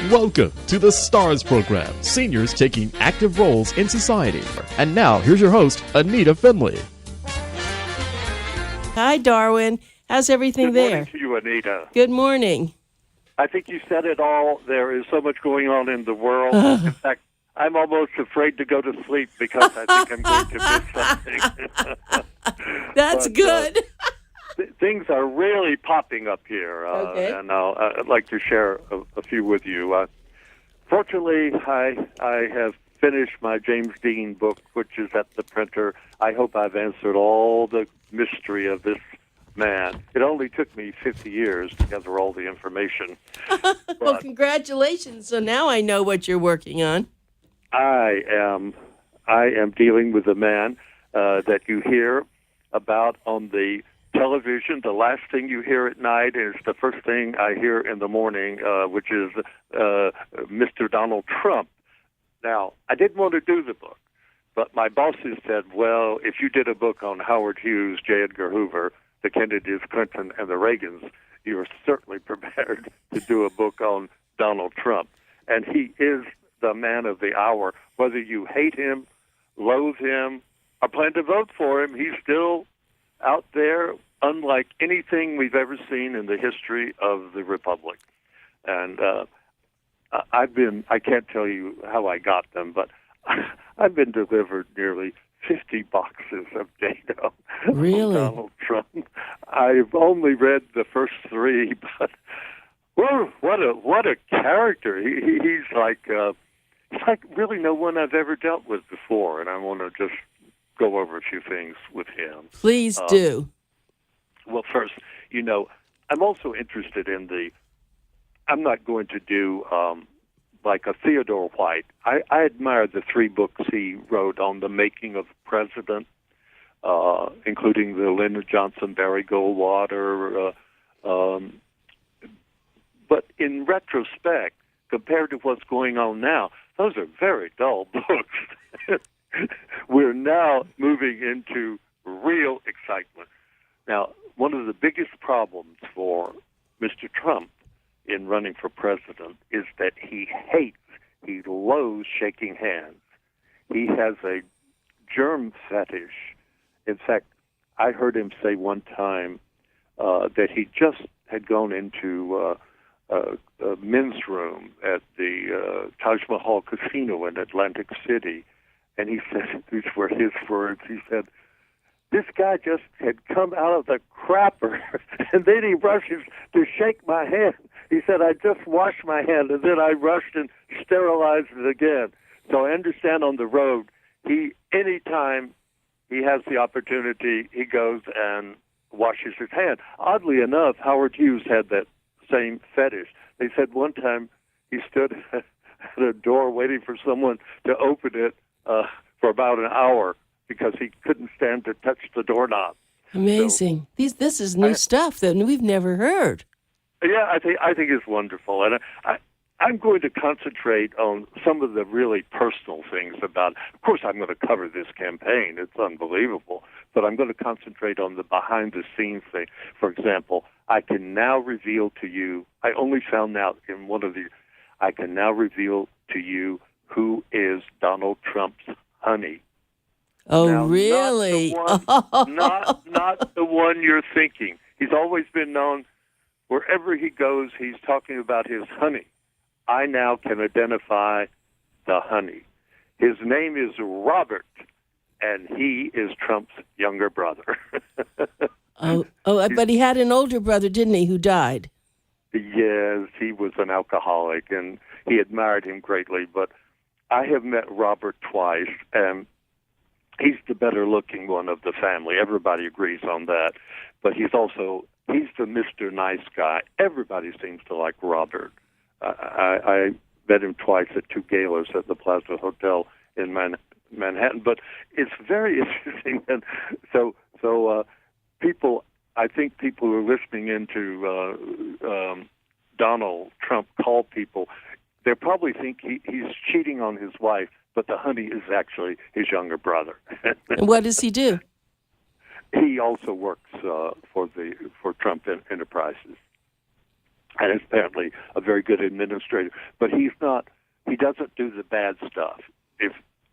Welcome to the STARS program, seniors taking active roles in society. And now, here's your host, Anita Finley. Hi, Darwin. How's everything there? Good morning to you, Anita. Good morning. I think you said it all. There is so much going on in the world. In fact, I'm almost afraid to go to sleep because I think I'm going to miss something. That's good. Things are really popping up here, Okay. and I'd like to share a few with you. Fortunately, I have finished my James Dean book, which is at the printer. I hope I've answered all the mystery of this man. It only took me 50 years to gather all the information. Well, congratulations. So now I know what you're working on. I am dealing with a man that you hear about on the television. The last thing you hear at night is the first thing I hear in the morning, which is Mr. Donald Trump. Now, I didn't want to do the book, but my bosses said, well, if you did a book on Howard Hughes, J. Edgar Hoover, the Kennedys, Clinton, and the Reagans, you are certainly prepared to do a book on Donald Trump. And he is the man of the hour. Whether you hate him, loathe him, or plan to vote for him, he's still out there, unlike anything we've ever seen in the history of the Republic. And I can't tell you how I got them, but I've been delivered nearly 50 boxes of data Really? on Donald Trump. I've only read the first 3, but whoa, what a character. He's like really no one I've ever dealt with before, and I want to just go over a few things with him. Please do. Well, first, I'm also interested in I'm not going to do like a Theodore White. I admire the 3 books he wrote on the making of the president, including the Lyndon Johnson, Barry Goldwater. But in retrospect, compared to what's going on now, those are very dull books. We're now moving into real excitement. Now, one of the biggest problems for Mr. Trump in running for president is that he loathes shaking hands. He has a germ fetish. In fact, I heard him say one time that he just had gone into a men's room at the Taj Mahal Casino in Atlantic City, and he said, these were his words, he said, this guy just had come out of the crapper, and then he rushes to shake my hand. He said, I just washed my hand, and then I rushed and sterilized it again. So I understand on the road, anytime he has the opportunity, he goes and washes his hand. Oddly enough, Howard Hughes had that same fetish. They said one time he stood at a door waiting for someone to open it for about an hour because he couldn't stand to touch the doorknob. Amazing. So, this is new stuff that we've never heard. Yeah, I think it's wonderful, and I'm going to concentrate on some of the really personal things about. Of course, I'm going to cover this campaign; it's unbelievable. But I'm going to concentrate on the behind-the-scenes thing. For example, I can now reveal to you. I only found out in one of these. I can now reveal to you who is Donald Trump's honey. Oh, now, really? Not the one you're thinking. He's always been known. Wherever he goes, he's talking about his honey. I now can identify the honey. His name is Robert, and he is Trump's younger brother. But he had an older brother, didn't he, who died? Yes, he was an alcoholic, and he admired him greatly. But I have met Robert twice, and he's the better-looking one of the family. Everybody agrees on that. But he's the Mr. Nice Guy. Everybody seems to like Robert. I met him twice at 2 galas at the Plaza Hotel in Manhattan. But it's very interesting. And so I think people who are listening into Donald Trump call people, they probably think he's cheating on his wife, but the honey is actually his younger brother. And what does he do? He also works for Trump Enterprises. and is apparently a very good administrator. But he's not. He doesn't do the bad stuff.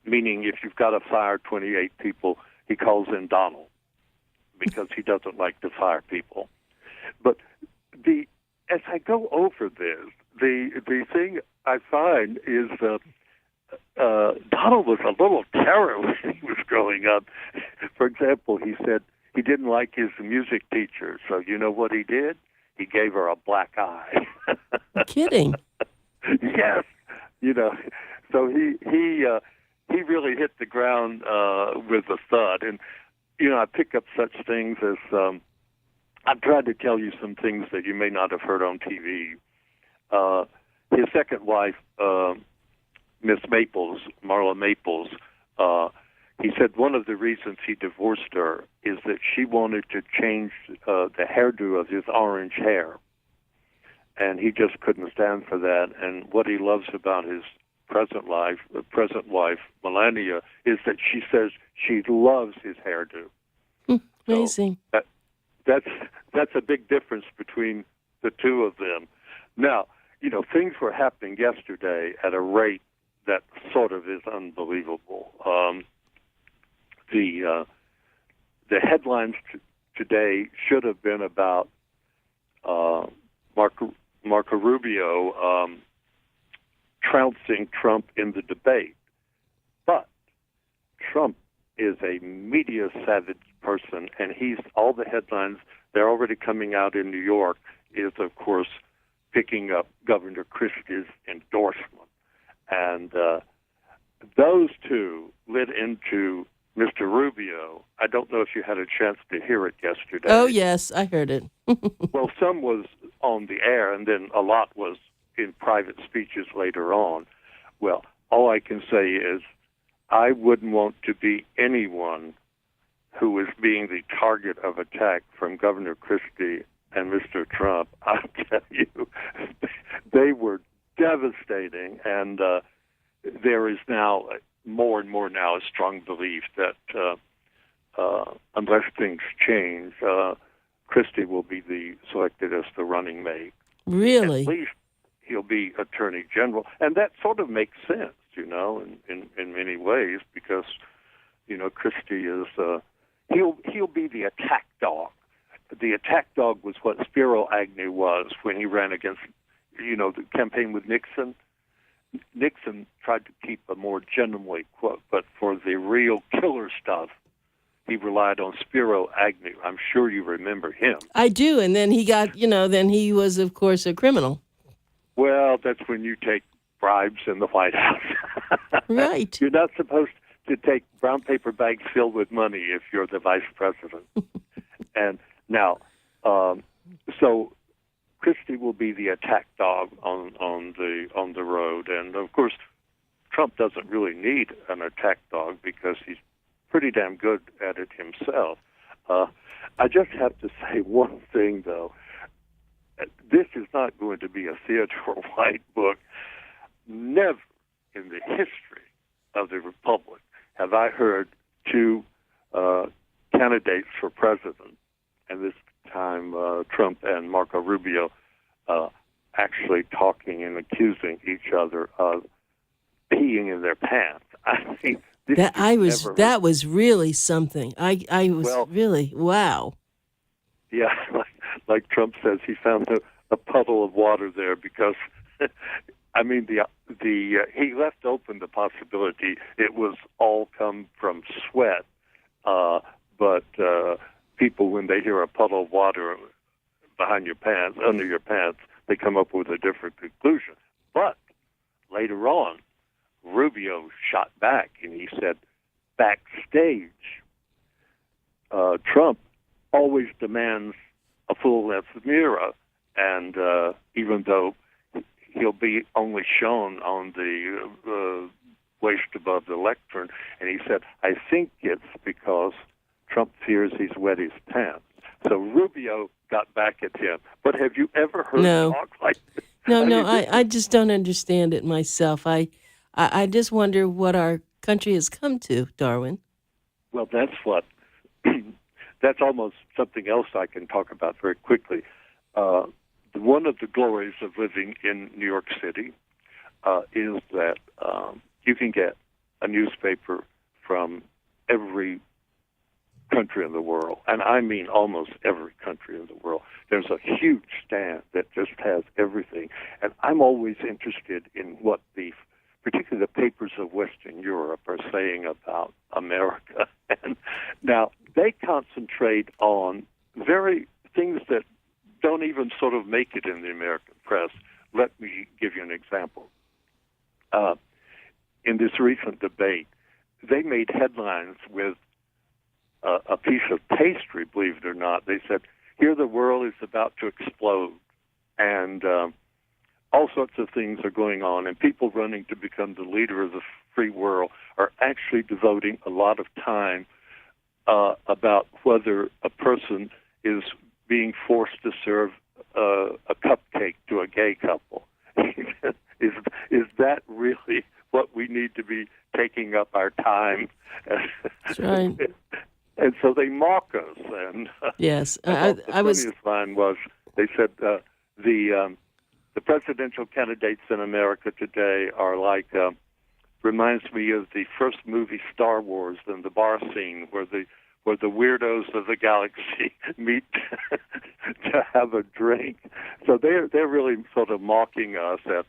Meaning if you've got to fire 28 people, he calls in Donald because he doesn't like to fire people. But as I go over this, the thing I find is Donald was a little terror when he was growing up. For example, he said he didn't like his music teacher, so you know what he did? He gave her a black eye. Kidding. Yes, so he really hit the ground with a thud. And I pick up such things as I've tried to tell you some things that you may not have heard on TV. His second wife, Miss Maples, Marla Maples, he said one of the reasons he divorced her is that she wanted to change the hairdo of his orange hair. And he just couldn't stand for that. And what he loves about his present wife, Melania, is that she says she loves his hairdo. Amazing. So that's a big difference between the two of them. Now, things were happening yesterday at a rate that sort of is unbelievable. The headlines today should have been about Marco Rubio trouncing Trump in the debate. But Trump is a media savage person, and all the headlines, they're already coming out in New York, is, of course, picking up Governor Christie's endorsement. And those two lit into Mr. Rubio. I don't know if you had a chance to hear it yesterday. Oh, yes, I heard it. Well, some was on the air, and then a lot was in private speeches later on. Well, all I can say is I wouldn't want to be anyone who is being the target of attack from Governor Christie and Mr. Trump. I'll tell you, they were devastating, and there is now more and more now a strong belief that unless things change, Christie will be selected as the running mate. Really? At least he'll be Attorney General, and that sort of makes sense, in many ways, because Christie is he'll be the attack dog. The attack dog was what Spiro Agnew was when he ran against the campaign with Nixon. Nixon tried to keep a more gentlemanly quote, but for the real killer stuff, he relied on Spiro Agnew. I'm sure you remember him. I do, and then he got, then he was, of course, a criminal. Well, that's when you take bribes in the White House. Right. You're not supposed to take brown paper bags filled with money if you're the vice president. And now, so Christie will be the attack dog on the road, and of course, Trump doesn't really need an attack dog because he's pretty damn good at it himself. I just have to say one thing, though. This is not going to be a Theodore White book. Never in the history of the Republic have I heard two candidates for president, and this time Trump and Marco Rubio, actually talking and accusing each other of peeing in their pants. I mean, that was really something. I was really, wow. Yeah, like Trump says, he found a puddle of water there because, I mean, he left open the possibility it was all come from sweat, but people, when they hear a puddle of water behind your pants, under your pants, they come up with a different conclusion. But later on, Rubio shot back, and he said, backstage, Trump always demands a full-length mirror, and even though he'll be only shown on the waist above the lectern, and he said, I think it's because Trump fears he's wet his pants. So Rubio got back at him. But have you ever heard talk like this? No, I just don't understand it myself. I just wonder what our country has come to, Darwin. Well, that's almost something else I can talk about very quickly. one of the glories of living in New York City is that you can get a newspaper from every country in the world, and I mean almost every country in the world. There's a huge stand that just has everything, and I'm always interested in what particularly the papers of Western Europe are saying about America. And now they concentrate on very things that don't even sort of make it in the American press. Let me give you an example. In this recent debate, they made headlines with a piece of pastry, believe it or not. They said, here the world is about to explode, and all sorts of things are going on, and people running to become the leader of the free world are actually devoting a lot of time about whether a person is being forced to serve a cupcake to a gay couple. Is that really what we need to be taking up our time? That's right. And so they mock us. And yes, the funniest line was they said the presidential candidates in America today are like reminds me of the first movie Star Wars and the bar scene where the weirdos of the galaxy meet to have a drink. So they're really sort of mocking us at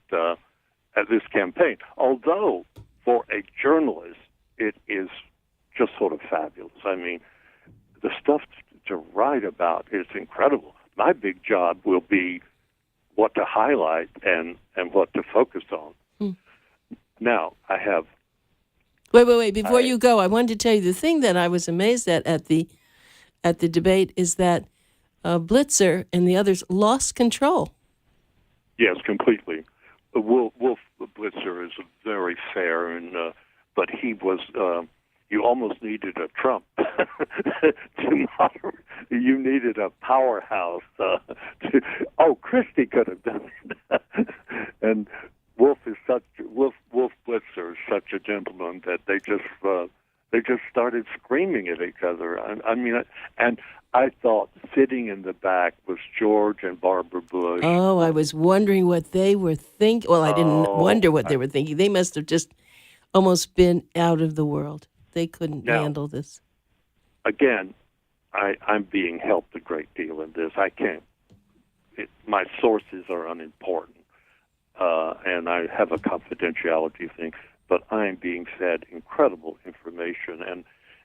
this campaign. Although for a journalist, it is just sort of fabulous. I mean, the stuff to write about is incredible. My big job will be what to highlight and what to focus on. Now, I have... Wait. Before you go, I wanted to tell you the thing that I was amazed at the debate is that Blitzer and the others lost control. Yes, completely. Wolf Blitzer is very fair, but he was... you almost needed a Trump to moderate. You needed a powerhouse. Christie could have done it. And Wolf Blitzer is such a gentleman that they just started screaming at each other. I mean, and I thought sitting in the back was George and Barbara Bush. Oh, I was wondering what they were thinking. Well, I didn't wonder what they were thinking. They must have just almost been out of the world. They couldn't handle this. Again, I'm being helped a great deal in this. I can't. My sources are unimportant, and I have a confidentiality thing, but I'm being fed incredible information,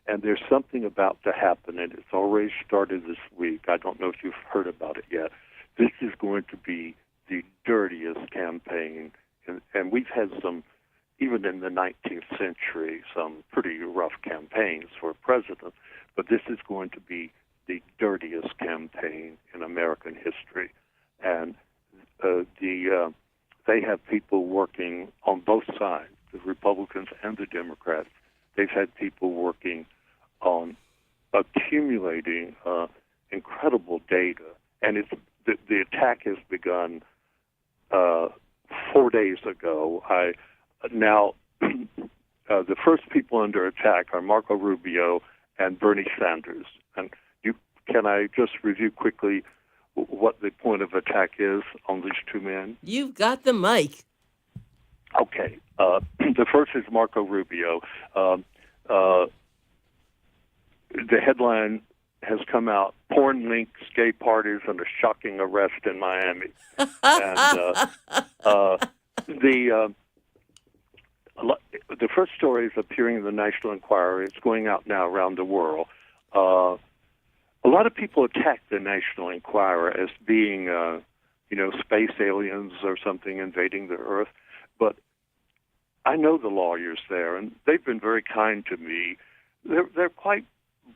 and there's something about to happen, and it's already started this week. I don't know if you've heard about it yet. This is going to be the dirtiest campaign, and we've had some, even in the 19th century, some pretty rough campaigns for president, but this is going to be the dirtiest campaign in American history. And they have people working on both sides, the Republicans and the Democrats. They've had people working on accumulating incredible data, and the attack has begun 4 days ago. Now, the first people under attack are Marco Rubio and Bernie Sanders. And can I just review quickly what the point of attack is on these two men? You've got the mic. Okay. The first is Marco Rubio. The headline has come out, porn links, gay parties, and a shocking arrest in Miami. And the first story is appearing in the National Enquirer. It's going out now around the world. A lot of people attack the National Enquirer as being, space aliens or something invading the Earth. But I know the lawyers there, and they've been very kind to me. They're quite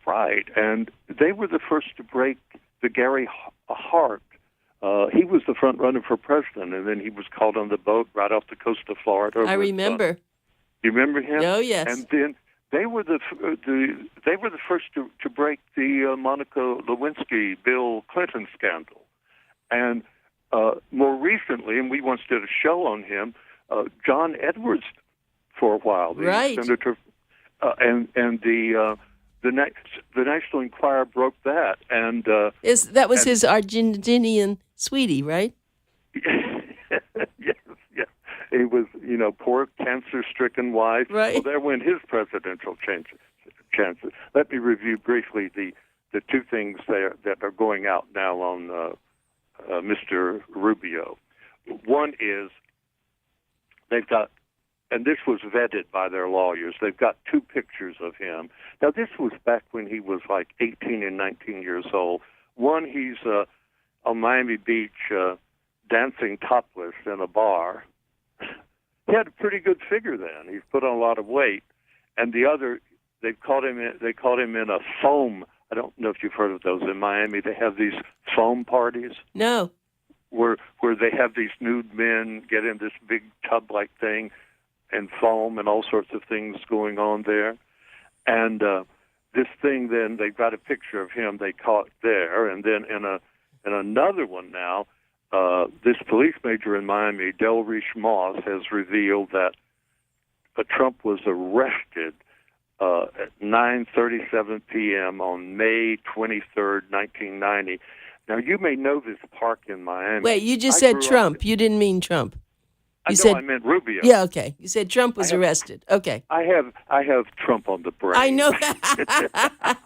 bright, and they were the first to break the Gary Hart. He was the front runner for president, and then he was called on the boat right off the coast of Florida. I remember. You remember him? Oh, yes. And then they were the first to break the Monica Lewinsky Bill Clinton scandal, and more recently, and we once did a show on him, John Edwards for a while, the senator, and the National Enquirer broke that, and that was his Argentinian Sweetie, right? Yes. He was, poor cancer-stricken wife. Right. Well, there went his presidential chances. Let me review briefly the two things there that are going out now on Mr. Rubio. One is they've got, and this was vetted by their lawyers, they've got two pictures of him. Now, this was back when he was like 18 and 19 years old. One, he's on Miami Beach dancing topless in a bar. He had a pretty good figure then. He's put on a lot of weight. And the other, they caught him in a foam. I don't know if you've heard of those in Miami. They have these foam parties. No. Where they have these nude men get in this big tub-like thing and foam and all sorts of things going on there. And this thing, then they got a picture of him they caught there. And then in another one now, this police major in Miami, Delriche Moss, has revealed that Trump was arrested at 9:37 p.m. on May 23rd, 1990. Now, you may know this park in Miami. Wait, you just said Trump. You didn't mean Trump. I meant Rubio. Yeah, okay. You said Trump was arrested. Okay. I have Trump on the brain. I know that.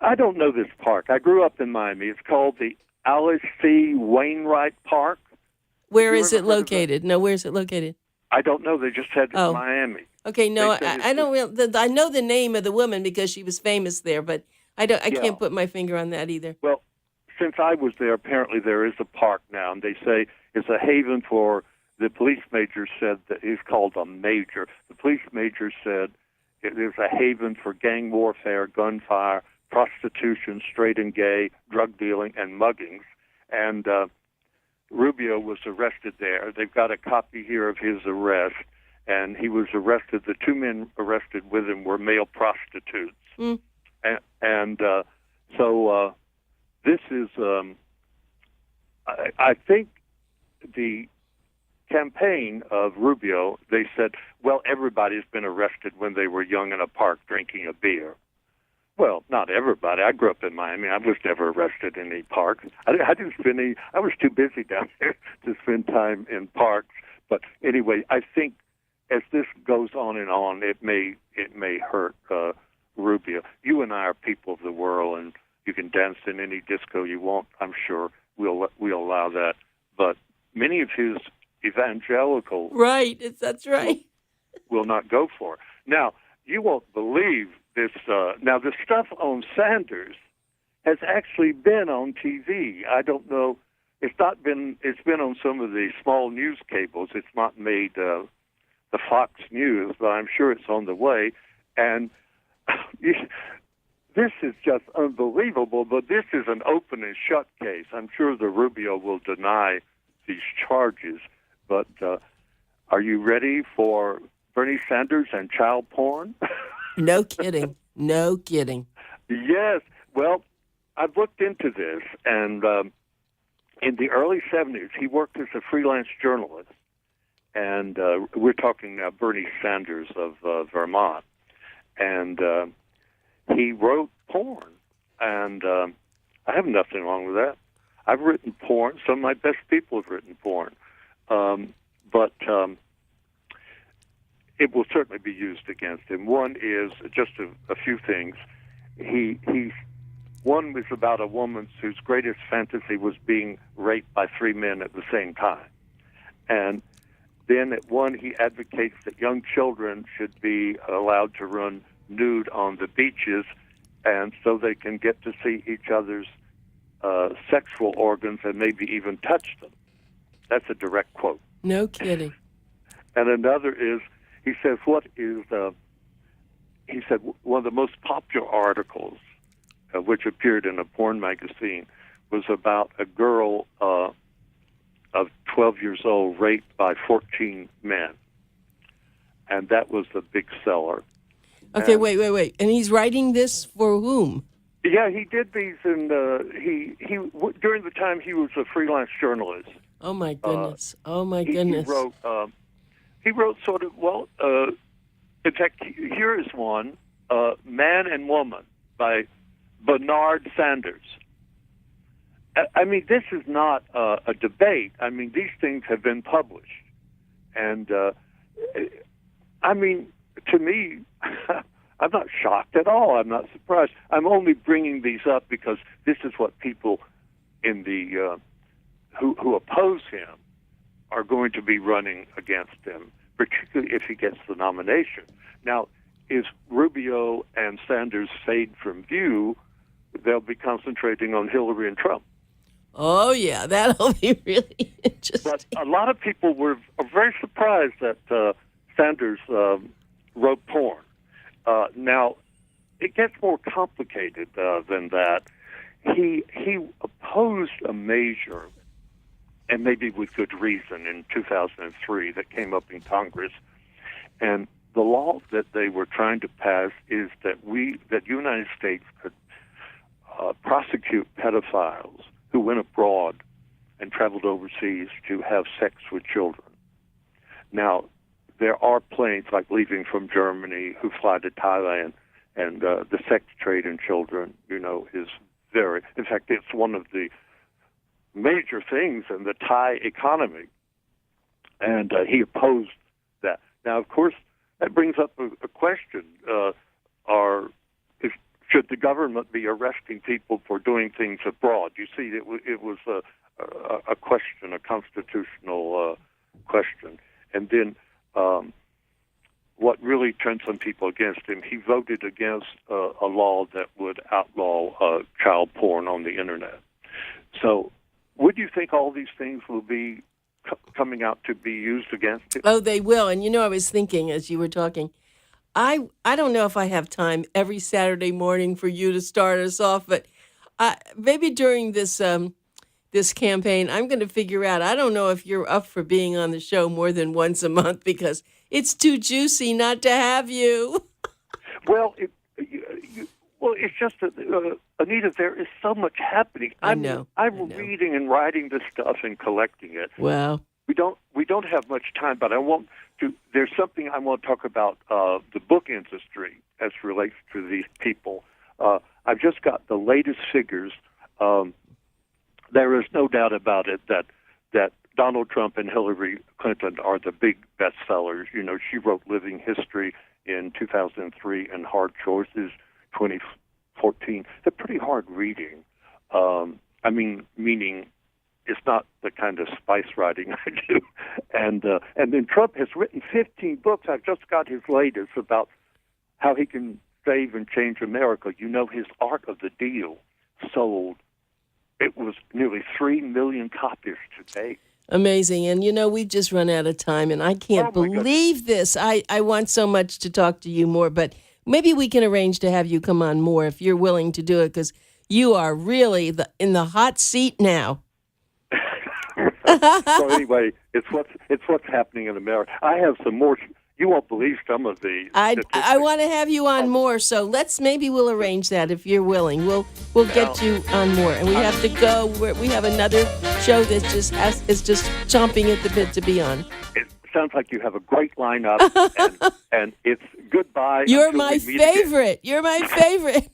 I don't know this park. I grew up in Miami. It's called the Alice C. Wainwright Park. Where is it located? No, where is it located? I don't know. They just said Miami. Okay, no, I don't. I know the name of the woman because she was famous there, but I can't put my finger on that either. Well, since I was there, apparently there is a park now, and they say it's a haven for. The police major said that he's called a major. The police major said it is a haven for gang warfare, gunfire, prostitution, straight and gay, drug dealing, and muggings. And Rubio was arrested there. They've got a copy here of his arrest, and he was arrested. The two men arrested with him were male prostitutes. Mm. So this is, I think the campaign of Rubio, they said, well, everybody's been arrested when they were young in a park drinking a beer. Well, not everybody. I grew up in Miami. I was never arrested in any parks. I was too busy down there to spend time in parks. But anyway, I think as this goes on and on, it may hurt Rubio. You and I are people of the world, and you can dance in any disco you want. I'm sure we'll allow that. But many of his evangelical that's right, will not go for it. Now, you won't believe this. Now, the stuff on Sanders has actually been on TV. I don't know. It's been on some of the small news cables. It's not made the Fox News, but I'm sure it's on the way. And this is just unbelievable, but this is an open and shut case. I'm sure the Rubio will deny these charges. But are you ready for Bernie Sanders and child porn? No kidding. No kidding. Yes. Well, I've looked into this, and in the early 70s, he worked as a freelance journalist. And we're talking now Bernie Sanders of Vermont. And he wrote porn. And I have nothing wrong with that. I've written porn. Some of my best people have written porn. But it will certainly be used against him. One is just a few things. One was about a woman whose greatest fantasy was being raped by three men at the same time. And then at one, he advocates that young children should be allowed to run nude on the beaches, and so they can get to see each other's sexual organs and maybe even touch them. That's a direct quote. No kidding. And another is, he says, he said, one of the most popular articles, which appeared in a porn magazine, was about a girl of 12 years old raped by 14 men. And that was the big seller. Okay, wait. And he's writing this for whom? Yeah, he did these, and he during the time he was a freelance journalist. Oh my goodness! Goodness! He wrote sort of in fact, here is one, Man and Woman by Bernard Sanders, I mean, this is not a debate. I mean, these things have been published. And, I mean, to me, I'm not shocked at all. I'm not surprised. I'm only bringing these up because this is what people in the who oppose him are going to be running against him, particularly if he gets the nomination. Now, if Rubio and Sanders fade from view, they'll be concentrating on Hillary and Trump. Oh, yeah, that'll be really interesting. But a lot of people are very surprised that Sanders wrote porn. Now, it gets more complicated than that. He opposed a measure, and maybe with good reason, in 2003 that came up in Congress. And the law that they were trying to pass is that the United States could prosecute pedophiles who went abroad and traveled overseas to have sex with children. Now, there are planes like leaving from Germany who fly to Thailand, and the sex trade in children, is very, in fact, it's one of the major things in the Thai economy, and he opposed that. Now, of course, that brings up a question: should the government be arresting people for doing things abroad? You see, it was a question, a constitutional question, and then what really turned some people against him, he voted against a law that would outlaw child porn on the internet. So, would you think all these things will be coming out to be used against him? Oh, they will. And I was thinking as you were talking, I don't know if I have time every Saturday morning for you to start us off, but maybe during this this campaign, I'm going to figure out. I don't know if you're up for being on the show more than once a month because it's too juicy not to have you. Well, it's just that, Anita, there is so much happening. I know. I'm reading and writing this stuff and collecting it. Wow. We don't have much time, but there's something I want to talk about the book industry as relates to these people. I've just got the latest figures. There is no doubt about it that Donald Trump and Hillary Clinton are the big bestsellers. She wrote Living History in 2003 and Hard Choices 2014. They're pretty hard reading. Meaning it's not the kind of spice writing I do. And then Trump has written 15 books. I've just got his latest about how he can save and change America. His Art of the Deal sold. It was nearly 3 million copies today. Amazing. And, we've just run out of time, and I can't believe this. I want so much to talk to you more, but maybe we can arrange to have you come on more if you're willing to do it, because you are really in the hot seat now. So anyway, it's what's happening in America. I have some more. You won't believe some of the. I want to have you on more, so we'll arrange that if you're willing. We'll get you on more, and we have to go. We have another show that is just chomping at the bit to be on. It sounds like you have a great lineup, and it's goodbye. You're my favorite. You're my favorite.